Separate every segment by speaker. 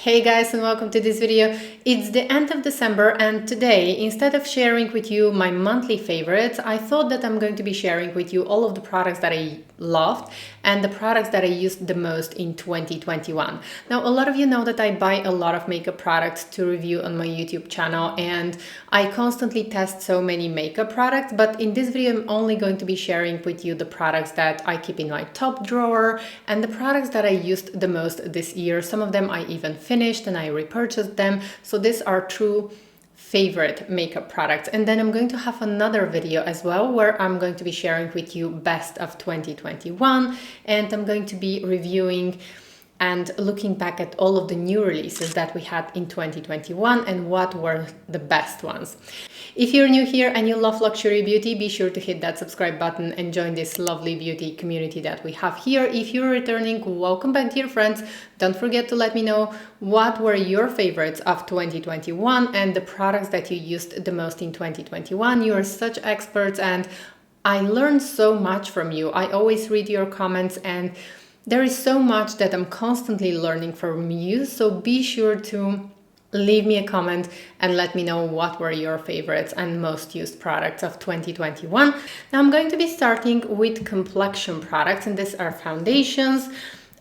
Speaker 1: Hey guys, and welcome to this video. It's the end of December, and today, instead of sharing with you my monthly favorites, I thought that I'm going to be sharing with you all of the products that I loved and the products that I used the most in 2021. Now, a lot of you know that I buy a lot of makeup products to review on my YouTube channel, and I constantly test so many makeup products, but in this video I'm only going to be sharing with you the products that I keep in my top drawer and the products that I used the most this year. Some of them I even finished and I repurchased them. So these are true favorite makeup products. And then I'm going to have another video as well where I'm going to be sharing with you best of 2021, and I'm going to be reviewing and looking back at all of the new releases that we had in 2021 and what were the best ones. If you're new here and you love luxury beauty, be sure to hit that subscribe button and join this lovely beauty community that we have here. If you're returning, welcome back, dear friends. Don't forget to let me know what were your favorites of 2021 and the products that you used the most in 2021. You are such experts and I learned so much from you. I always read your comments and there is so much that I'm constantly learning from you, so be sure to leave me a comment and let me know what were your favorites and most used products of 2021. Now I'm going to be starting with complexion products, and these are foundations.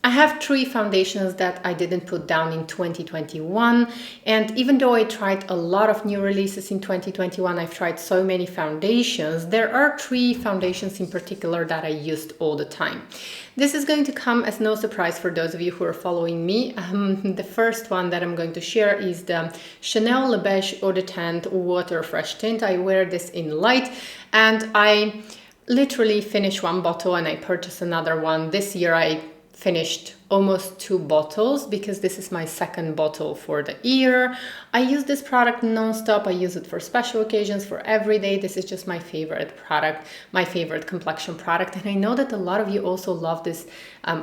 Speaker 1: I have 3 foundations that I didn't put down in 2021, and even though I tried a lot of new releases in 2021, I've tried so many foundations, there are 3 foundations in particular that I used all the time. This is going to come as no surprise for those of you who are following me. The first one that I'm going to share is the Chanel Le Beige Eau de Teint Water Fresh Tint. I wear this in light, and I literally finished 1 bottle and I purchased another one. This year I finished almost 2 bottles because this is my 2nd bottle for the year. I use this product non-stop. I use it for special occasions, for every day. This is just my favorite product, my favorite complexion product. And I know that a lot of you also love this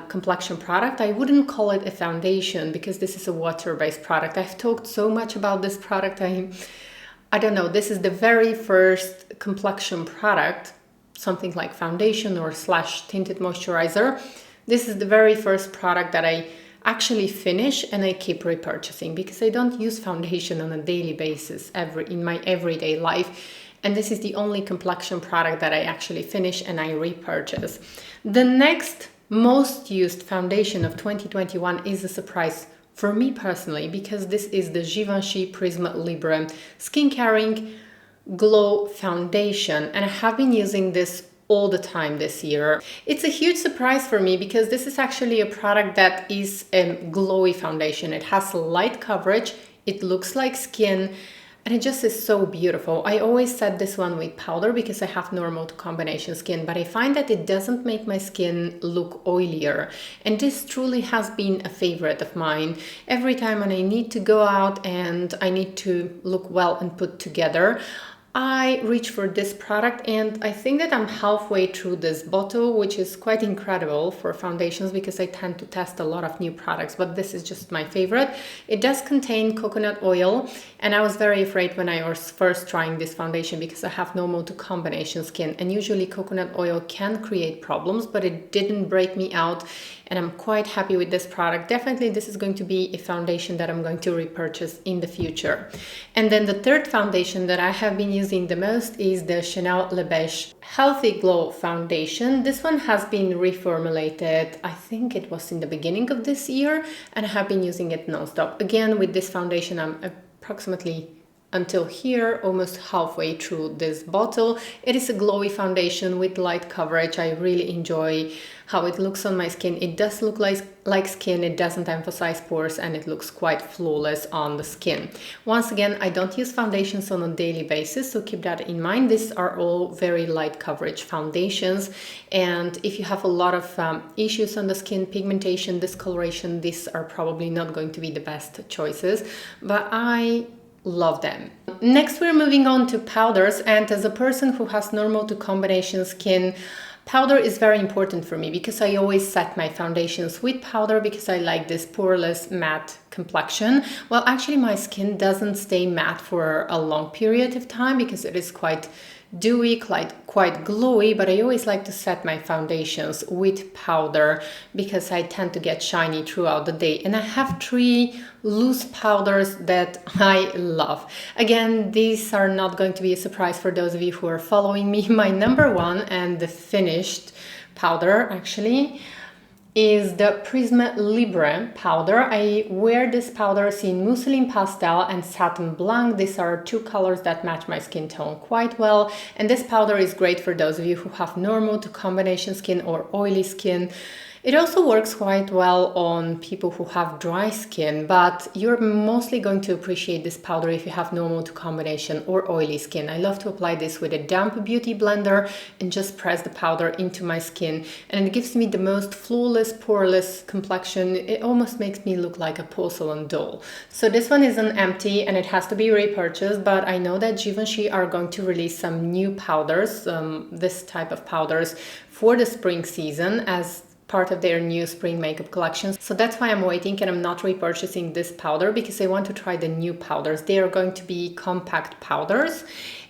Speaker 1: complexion product. I wouldn't call it a foundation because this is a water-based product. I've talked so much about this product. I don't know, this is the very first complexion product, something like foundation or / tinted moisturizer. This is the very first product that I actually finish and I keep repurchasing because I don't use foundation on a daily basis in my everyday life. And this is the only complexion product that I actually finish and I repurchase. The next most used foundation of 2021 is a surprise for me personally because this is the Givenchy Prisme Libre Skin Caring Glow Foundation, and I have been using this all the time this year. It's a huge surprise for me because this is actually a product that is a glowy foundation. It has light coverage, it looks like skin, and it just is so beautiful. I always set this one with powder because I have normal to combination skin, but I find that it doesn't make my skin look oilier. And this truly has been a favorite of mine. Every time when I need to go out and I need to look well and put together, I reach for this product, and I think that I'm halfway through this bottle, which is quite incredible for foundations because I tend to test a lot of new products, but this is just my favorite. It does contain coconut oil, and I was very afraid when I was first trying this foundation because I have normal to combination skin, and usually coconut oil can create problems, but it didn't break me out, and I'm quite happy with this product. Definitely this is going to be a foundation that I'm going to repurchase in the future. And then the third foundation that I have been using the most is the Chanel Le Beige Healthy Glow Foundation. This one has been reformulated, I think it was in the beginning of this year, and I have been using it non-stop. Again, with this foundation, I'm approximately until here, almost halfway through this bottle. It is a glowy foundation with light coverage. I really enjoy how it looks on my skin. It does look like skin, it doesn't emphasize pores, and it looks quite flawless on the skin. Once again, I don't use foundations on a daily basis, so keep that in mind. These are all very light coverage foundations, and if you have a lot of issues on the skin, pigmentation, discoloration, these are probably not going to be the best choices, but I love them. Next, we're moving on to powders, and as a person who has normal to combination skin, powder is very important for me because I always set my foundations with powder because I like this poreless matte complexion. Well, actually my skin doesn't stay matte for a long period of time because it is quite dewy, quite glowy, but I always like to set my foundations with powder because I tend to get shiny throughout the day. And I have 3 loose powders that I love. Again, these are not going to be a surprise for those of you who are following me. My number one and the finished powder actually is the Prisme Libre powder. I wear this powders in Mousseline Pastel and Satin Blanc. These are 2 colors that match my skin tone quite well. And this powder is great for those of you who have normal to combination skin or oily skin. It also works quite well on people who have dry skin, but you're mostly going to appreciate this powder if you have normal to combination or oily skin. I love to apply this with a damp beauty blender and just press the powder into my skin, and it gives me the most flawless, poreless complexion. It almost makes me look like a porcelain doll. So this one is an empty and it has to be repurchased, but I know that Givenchy are going to release some new powders, this type of powders for the spring season as part of their new spring makeup collection. So that's why I'm waiting and I'm not repurchasing this powder because I want to try the new powders. They are going to be compact powders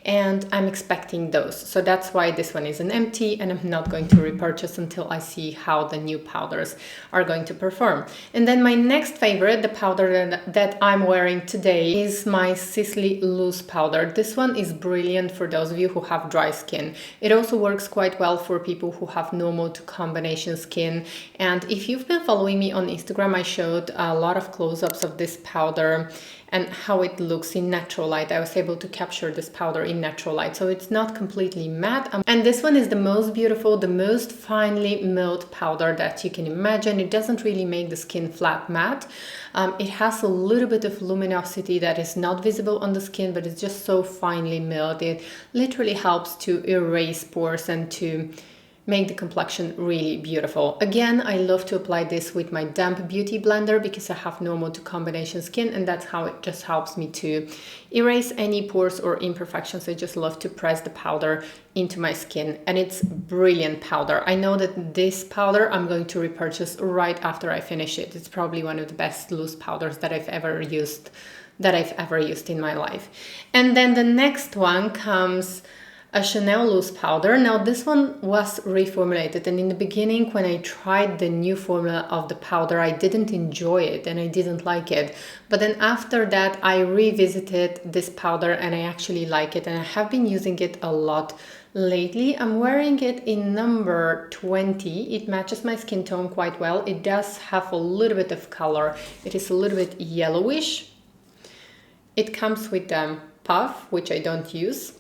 Speaker 1: and I'm expecting those. So that's why this one is an empty and I'm not going to repurchase until I see how the new powders are going to perform. And then my next favorite, the powder that I'm wearing today, is my Sisley Loose powder. This one is brilliant for those of you who have dry skin. It also works quite well for people who have normal to combination skin. And if you've been following me on Instagram, I showed a lot of close-ups of this powder and how it looks in natural light. I was able to capture this powder in natural light, so it's not completely matte. And this one is the most beautiful, the most finely milled powder that you can imagine. It doesn't really make the skin flat matte. It has a little bit of luminosity that is not visible on the skin, but it's just so finely milled. It literally helps to erase pores and to make the complexion really beautiful. Again, I love to apply this with my damp beauty blender because I have normal to combination skin, and that's how it just helps me to erase any pores or imperfections. I just love to press the powder into my skin, and it's brilliant powder. I know that this powder I'm going to repurchase right after I finish it. It's probably one of the best loose powders that I've ever used in my life. And then the next one comes a Chanel loose powder. Now this one was reformulated, and in the beginning when I tried the new formula of the powder, I didn't enjoy it and I didn't like it. But then after that I revisited this powder and I actually like it, and I have been using it a lot lately. I'm wearing it in number 20. It matches my skin tone quite well. It does have a little bit of color. It is a little bit yellowish. It comes with a puff, which I don't use,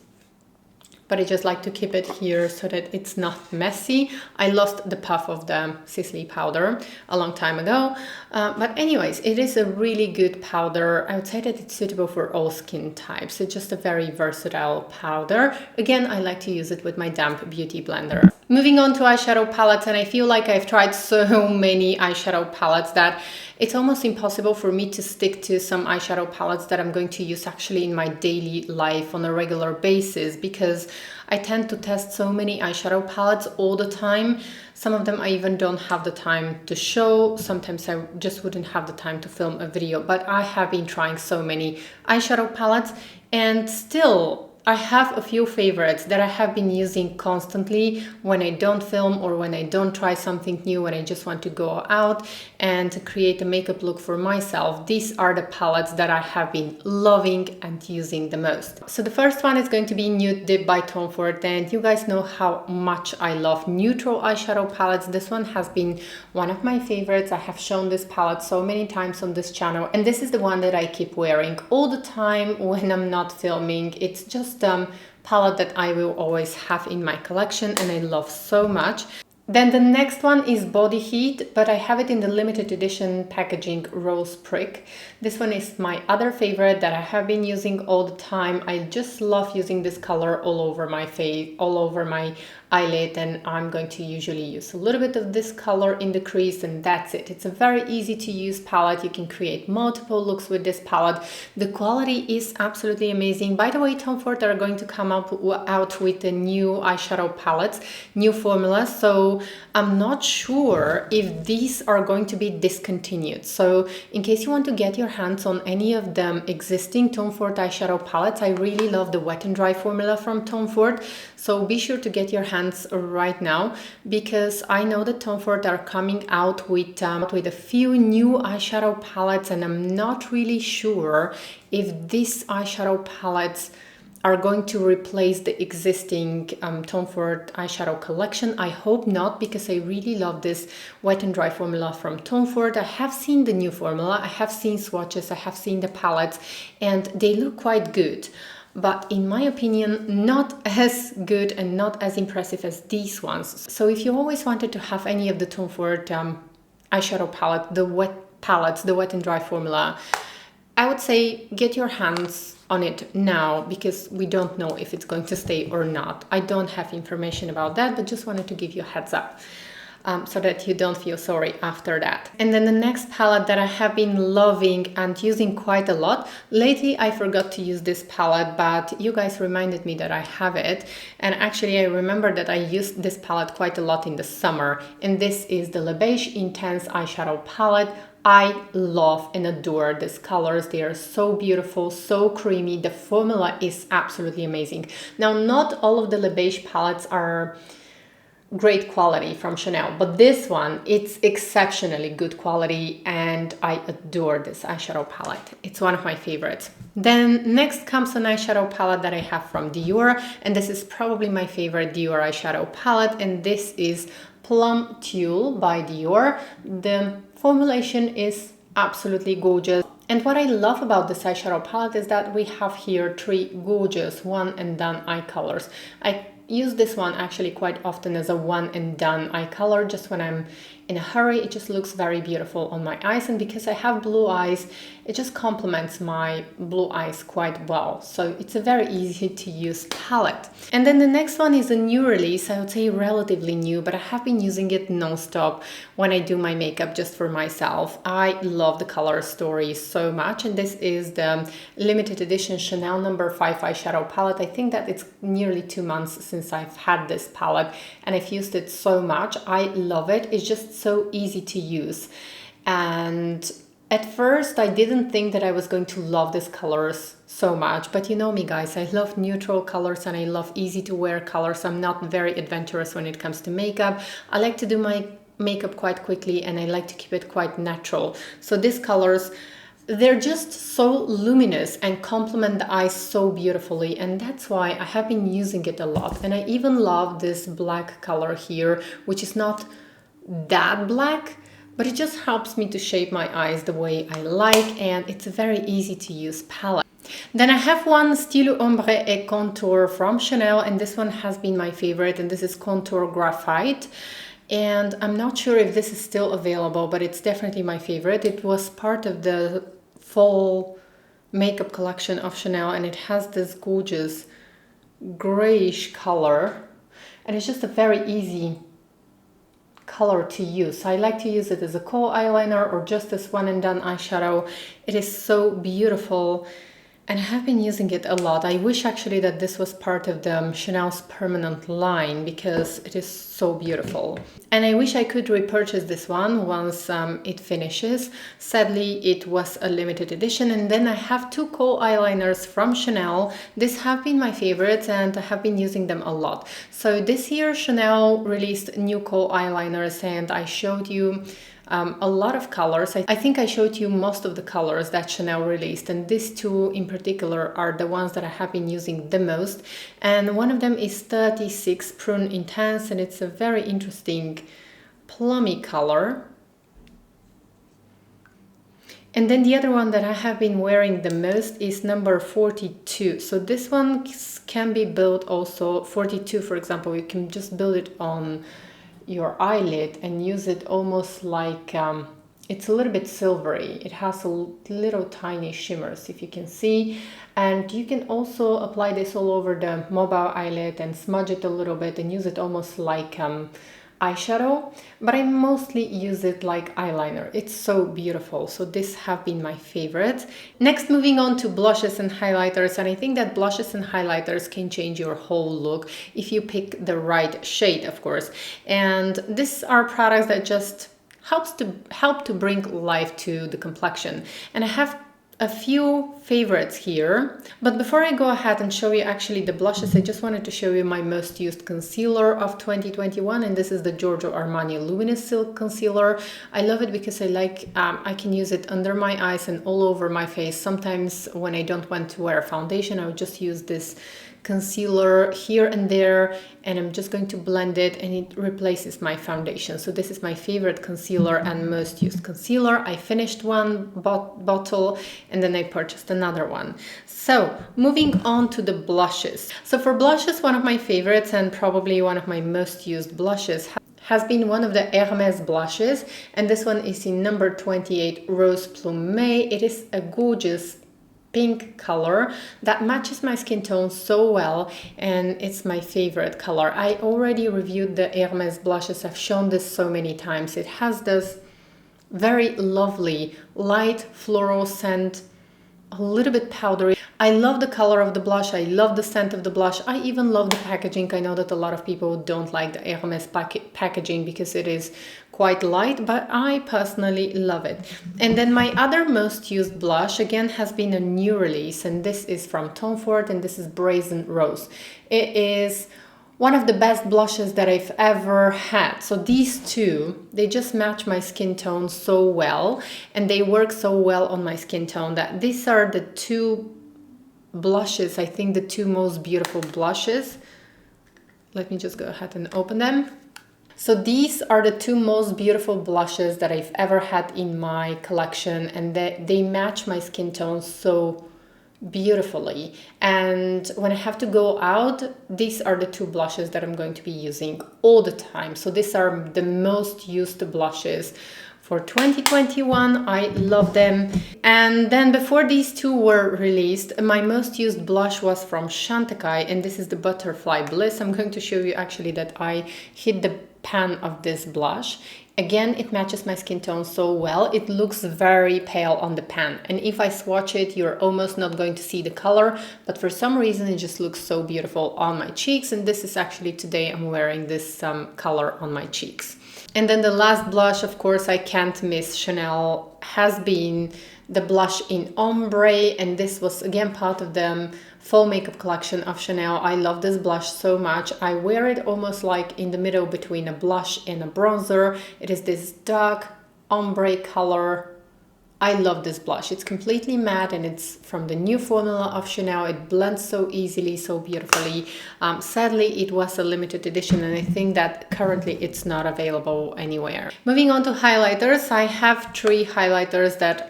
Speaker 1: but I just like to keep it here so that it's not messy. I lost the puff of the Sisley powder a long time ago. But anyways, it is a really good powder. I would say that it's suitable for all skin types. It's just a very versatile powder. Again, I like to use it with my damp beauty blender. Moving on to eyeshadow palettes, and I feel like I've tried so many eyeshadow palettes that it's almost impossible for me to stick to some eyeshadow palettes that I'm going to use actually in my daily life on a regular basis, because I tend to test so many eyeshadow palettes all the time. Some of them I even don't have the time to show. Sometimes I just wouldn't have the time to film a video, but I have been trying so many eyeshadow palettes, and still I have a few favorites that I have been using constantly when I don't film or when I don't try something new, when I just want to go out and to create a makeup look for myself. These are the palettes that I have been loving and using the most. So the first one is going to be Nude Dip by Tom Ford, and you guys know how much I love neutral eyeshadow palettes. This one has been one of my favorites. I have shown this palette so many times on this channel, and this is the one that I keep wearing all the time when I'm not filming. It's just palette that I will always have in my collection and I love so much. Then the next one is Body Heat, but I have it in the limited edition packaging Rose Prick. This one is my other favorite that I have been using all the time. I just love using this color all over my face, all over my eyelid, and I'm going to usually use a little bit of this color in the crease, and that's it. It's a very easy to use palette. You can create multiple looks with this palette. The quality is absolutely amazing. By the way, Tom Ford are going to come out with a new eyeshadow palettes, new formulas, so I'm not sure if these are going to be discontinued. So in case you want to get your hands on any of them existing Tom Ford eyeshadow palettes, I really love the Wet and Dry formula from Tom Ford, so be sure to get your hands right now, because I know that Tom Ford are coming out with a few new eyeshadow palettes, and I'm not really sure if these eyeshadow palettes are going to replace the existing Tom Ford eyeshadow collection. I hope not, because I really love this Wet and Dry formula from Tom Ford. I have seen the new formula, I have seen swatches, I have seen the palettes, and they look quite good. But in my opinion, not as good and not as impressive as these ones. So if you always wanted to have any of the Tom Ford eyeshadow palette, the Wet and Dry formula, I would say get your hands on it now, because we don't know if it's going to stay or not. I don't have information about that, but just wanted to give you a heads up. So that you don't feel sorry after that. And then the next palette that I have been loving and using quite a lot. Lately I forgot to use this palette, but you guys reminded me that I have it. And actually I remember that I used this palette quite a lot in the summer. And this is the Le Beige Intense eyeshadow palette. I love and adore these colors. They are so beautiful, so creamy. The formula is absolutely amazing. Now, not all of the Le Beige palettes are great quality from Chanel, but this one, it's exceptionally good quality, and I adore this eyeshadow palette. It's one of my favorites. Then next comes an eyeshadow palette that I have from Dior, and this is probably my favorite Dior eyeshadow palette, and this is Plum Tulle by Dior. The formulation is absolutely gorgeous. And what I love about this eyeshadow palette is that we have here three gorgeous one and done eye colors. I use this one actually quite often as a one and done eye color, just when I'm in a hurry. It just looks very beautiful on my eyes, and because I have blue eyes, it just complements my blue eyes quite well. So it's a very easy to use palette. And then the next one is a new release. I would say relatively new, but I have been using it non-stop when I do my makeup just for myself. I love the color story so much, and this is the limited edition Chanel No. 5 eyeshadow palette. I think that it's nearly 2 months since I've had this palette, and I've used it so much. I love it. It's just so easy to use, and at first I didn't think that I was going to love these colors so much, but you know me guys, I love neutral colors and I love easy to wear colors. I'm not very adventurous when it comes to makeup. I like to do my makeup quite quickly, and I like to keep it quite natural. So these colors, they're just so luminous and complement the eyes so beautifully, and that's why I have been using it a lot. And I even love this black color here, which is not that black, but it just helps me to shape my eyes the way I like, and it's a very easy to use palette. Then I have one Stylo Ombre et Contour from Chanel, and this one has been my favorite, and this is Contour Graphite. And I'm not sure if this is still available, but it's definitely my favorite. It was part of the fall makeup collection of Chanel, and it has this gorgeous grayish color, and it's just a very easy color to use. I like to use it as a kohl eyeliner or just as one and done eyeshadow. It is so beautiful, and I have been using it a lot. I wish actually that this was part of the Chanel's permanent line, because it is so beautiful. And I wish I could repurchase this one once it finishes. Sadly, it was a limited edition. And then I have two kohl eyeliners from Chanel. These have been my favorites, and I have been using them a lot. So this year Chanel released new kohl eyeliners, and I showed you a lot of colors. I think I showed you most of the colors that Chanel released, and these two in particular are the ones that I have been using the most. And one of them is 36 Prune Intense, and it's a very interesting plummy color. And then the other one that I have been wearing the most is number 42. So this one can be built also, 42 for example, you can just build it on your eyelid and use it almost like it's a little bit silvery. It has a little tiny shimmers, if you can see. And you can also apply this all over the mobile eyelid and smudge it a little bit and use it almost like eyeshadow, but I mostly use it like eyeliner. It's so beautiful. So this have been my favorites. Next, moving on to blushes and highlighters, and I think that blushes and highlighters can change your whole look if you pick the right shade, of course. And these are products that just help to bring life to the complexion. And I have a few favorites here, but before I go ahead and show you actually the blushes, I just wanted to show you my most used concealer of 2021, and this is the Giorgio Armani Luminous Silk Concealer. I love it because I can use it under my eyes and all over my face. Sometimes when I don't want to wear a foundation, I would just use this concealer here and there, and I'm just going to blend it and it replaces my foundation. So this is my favorite concealer and most used concealer. I finished one bottle and then I purchased another one. So moving on to the blushes. So for blushes, one of my favorites and probably one of my most used blushes has been one of the Hermes blushes, and this one is in number 28 Rose Plume. It is a gorgeous pink color that matches my skin tone so well, and it's my favorite color. I already reviewed the Hermes blushes. I've shown this so many times. It has this very lovely light floral scent, a little bit powdery. I love the color of the blush. I love the scent of the blush. I even love the packaging. I know that a lot of people don't like the Hermes packaging because it is quite light, but I personally love it. And then my other most used blush again has been a new release, and this is from Tom Ford, and this is Brazen Rose. It is one of the best blushes that I've ever had. So these two, they just match my skin tone so well, and they work so well on my skin tone that these are the two blushes, I think the two most beautiful blushes. Let me just go ahead and open them. So these are the two most beautiful blushes that I've ever had in my collection, and they match my skin tone so beautifully. And when I have to go out, these are the two blushes that I'm going to be using all the time. So these are the most used blushes for 2021. I love them. And then before these two were released, my most used blush was from Chantecaille, and this is the Butterfly Bliss. I'm going to show you actually that I hit the pan of this blush. Again, it matches my skin tone so well. It looks very pale on the pan, and if I swatch it, you're almost not going to see the color, but for some reason it just looks so beautiful on my cheeks. And this is actually today I'm wearing this color on my cheeks. And then the last blush, of course, I can't miss Chanel, has been the blush in Ombre, and this was again part of the fall makeup collection of Chanel. I love this blush so much. I wear it almost like in the middle between a blush and a bronzer. It is this dark ombre color. I love this blush. It's completely matte and it's from the new formula of Chanel. It blends so easily, so beautifully. Sadly, it was a limited edition, and I think that currently it's not available anywhere. Moving on to highlighters, I have three highlighters that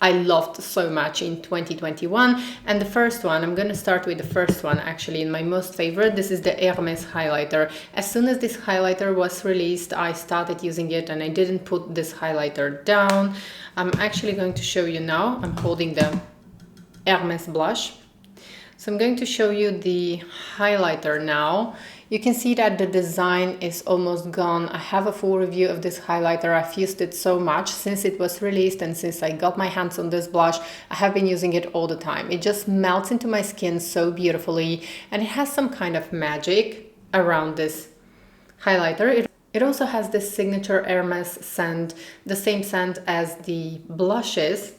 Speaker 1: I loved so much in 2021. And the first one, I'm going to start with the first one actually, and my most favorite. This is the Hermes highlighter. As soon as this highlighter was released, I started using it, and I didn't put this highlighter down. I'm actually going to show you now. I'm holding the Hermes blush. So I'm going to show you the highlighter now. You can see that the design is almost gone. I have a full review of this highlighter. I've used it so much since it was released, and since I got my hands on this blush, I have been using it all the time. It just melts into my skin so beautifully, and it has some kind of magic around this highlighter. It also has this signature Hermes scent, the same scent as the blushes.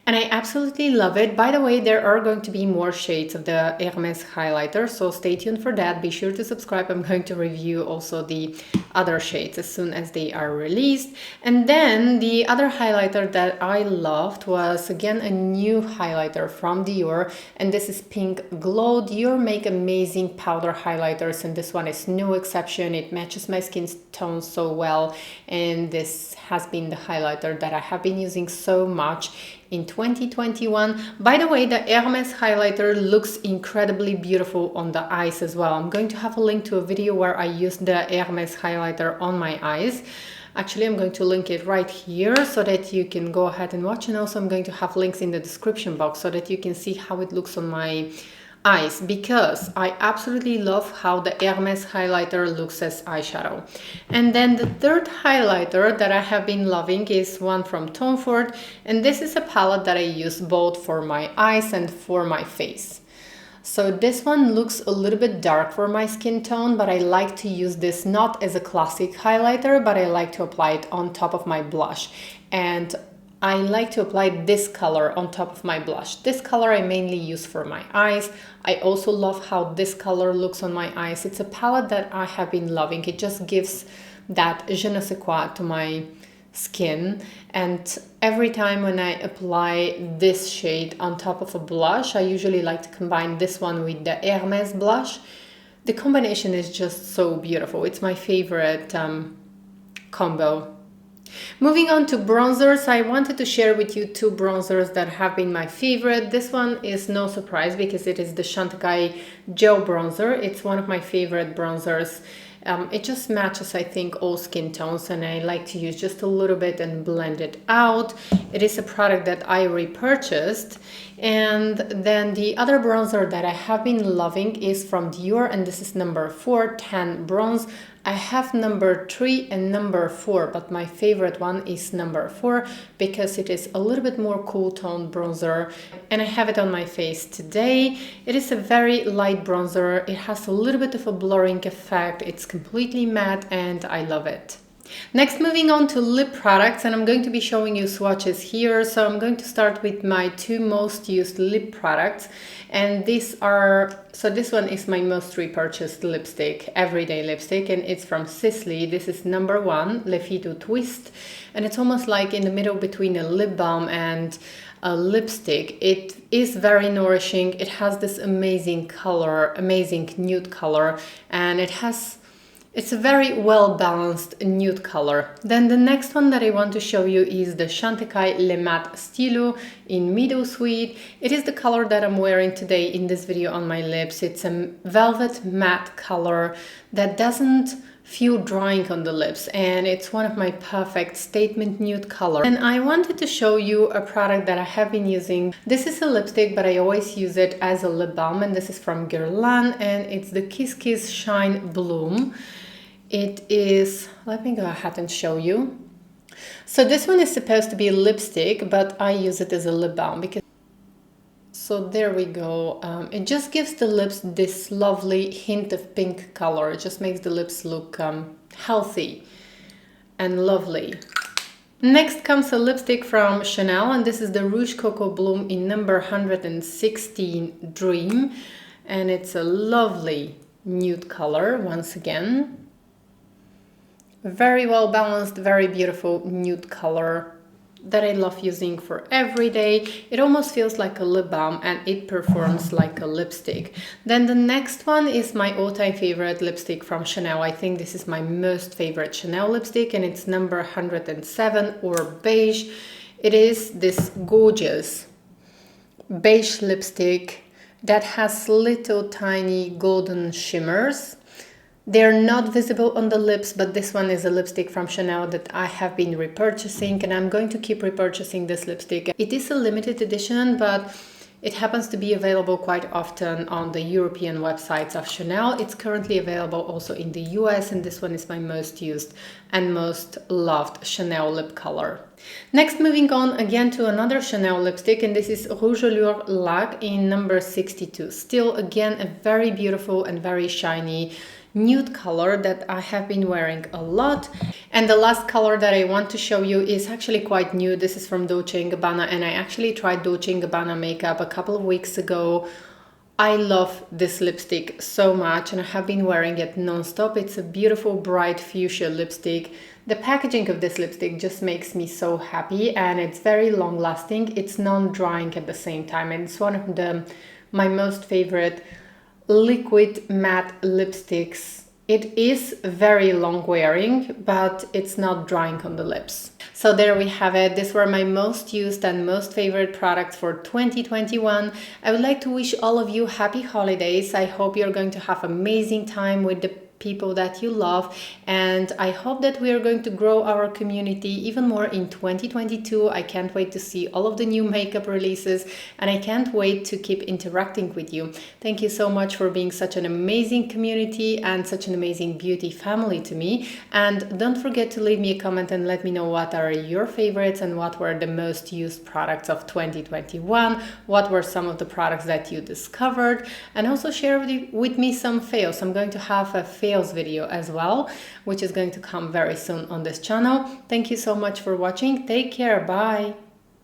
Speaker 1: And I absolutely love it. By the way, there are going to be more shades of the Hermes highlighter, so stay tuned for that. Be sure to subscribe. I'm going to review also the other shades as soon as they are released. And then the other highlighter that I loved was again a new highlighter from Dior, and this is Pink Glow. Dior make amazing powder highlighters, and this one is no exception. It matches my skin tone so well, and this has been the highlighter that I have been using so much in 2021. By the way, the Hermes highlighter looks incredibly beautiful on the eyes as well. I'm going to have a link to a video where I used the Hermes highlighter on my eyes. Actually, I'm going to link it right here so that you can go ahead and watch, and also I'm going to have links in the description box so that you can see how it looks on my eyes, because I absolutely love how the Hermes highlighter looks as eyeshadow. And then the third highlighter that I have been loving is one from Tom Ford, and this is a palette that I use both for my eyes and for my face. So this one looks a little bit dark for my skin tone, but I like to use this not as a classic highlighter, but I like to apply it on top of my blush. And I like to apply this color on top of my blush. This color I mainly use for my eyes. I also love how this color looks on my eyes. It's a palette that I have been loving. It just gives that je ne sais quoi to my skin, and every time when I apply this shade on top of a blush, I usually like to combine this one with the Hermes blush. The combination is just so beautiful. It's my favorite combo. Moving on to bronzers, I wanted to share with you two bronzers that have been my favorite. This one is no surprise because it is the Chantecaille Gel Bronzer. It's one of my favorite bronzers. It just matches, I think, all skin tones, and I like to use just a little bit and blend it out. It is a product that I repurchased. And then the other bronzer that I have been loving is from Dior, and this is number 4 Tan Bronze. I have number 3 and number 4, but my favorite one is number 4 because it is a little bit more cool tone bronzer, and I have it on my face today. It is a very light bronzer. It has a little bit of a blurring effect. It's completely matte and I love it. Next, moving on to lip products, and I'm going to be showing you swatches here. So I'm going to start with my two most used lip products, and these are, so this one is my most repurchased lipstick, everyday lipstick, and it's from Sisley. This is number 1, Le Fido Twist, and it's almost like in the middle between a lip balm and a lipstick. It is very nourishing. It has this amazing color, amazing nude color, and it's a very well balanced nude color. Then the next one that I want to show you is the Chantecaille Le Matte Stylo in Meadow Sweet. It is the color that I'm wearing today in this video on my lips. It's a velvet matte color that doesn't feel drying on the lips, and it's one of my perfect statement nude color. And I wanted to show you a product that I have been using. This is a lipstick, but I always use it as a lip balm, and this is from Guerlain, and it's the Kiss Kiss Shine Bloom. It is, let me go ahead and show you. So this one is supposed to be a lipstick, but I use it as a lip balm because, so there we go. It just gives the lips this lovely hint of pink color. It just makes the lips look healthy and lovely. Next comes a lipstick from Chanel, and this is the Rouge Coco Bloom in number 116 Dream, and it's a lovely nude color once again. Very well balanced, very beautiful nude color that I love using for every day. It almost feels like a lip balm and it performs like a lipstick. Then the next one is my all-time favorite lipstick from Chanel. I think this is my most favorite Chanel lipstick, and it's number 107 or Beige. It is this gorgeous beige lipstick that has little tiny golden shimmers. They're not visible on the lips, but this one is a lipstick from Chanel that I have been repurchasing, and I'm going to keep repurchasing this lipstick. It is a limited edition, but it happens to be available quite often on the European websites of Chanel. It's currently available also in the US, and this one is my most used and most loved Chanel lip color. Next, moving on again to another Chanel lipstick, and this is Rouge Allure Lac in number 62. Still, again, a very beautiful and very shiny nude color that I have been wearing a lot. And the last color that I want to show you is actually quite new. This is from Dolce & Gabbana, and I actually tried Dolce & Gabbana makeup a couple of weeks ago. I love this lipstick so much, and I have been wearing it non-stop. It's a beautiful bright fuchsia lipstick. The packaging of this lipstick just makes me so happy, and it's very long lasting. It's non-drying at the same time, and it's one of my most favorite liquid matte lipsticks. It is very long wearing, but it's not drying on the lips. So there we have it. These were my most used and most favorite products for 2021. I would like to wish all of you happy holidays. I hope you're going to have amazing time with the people that you love, and I hope that we are going to grow our community even more in 2022. I can't wait to see all of the new makeup releases, and I can't wait to keep interacting with you. Thank you so much for being such an amazing community and such an amazing beauty family to me. And don't forget to leave me a comment and let me know what are your favorites and what were the most used products of 2021, what were some of the products that you discovered, and also share with me some fails. I'm going to have a fails video as well, which is going to come very soon on this channel. Thank you so much for watching. Take care. Bye.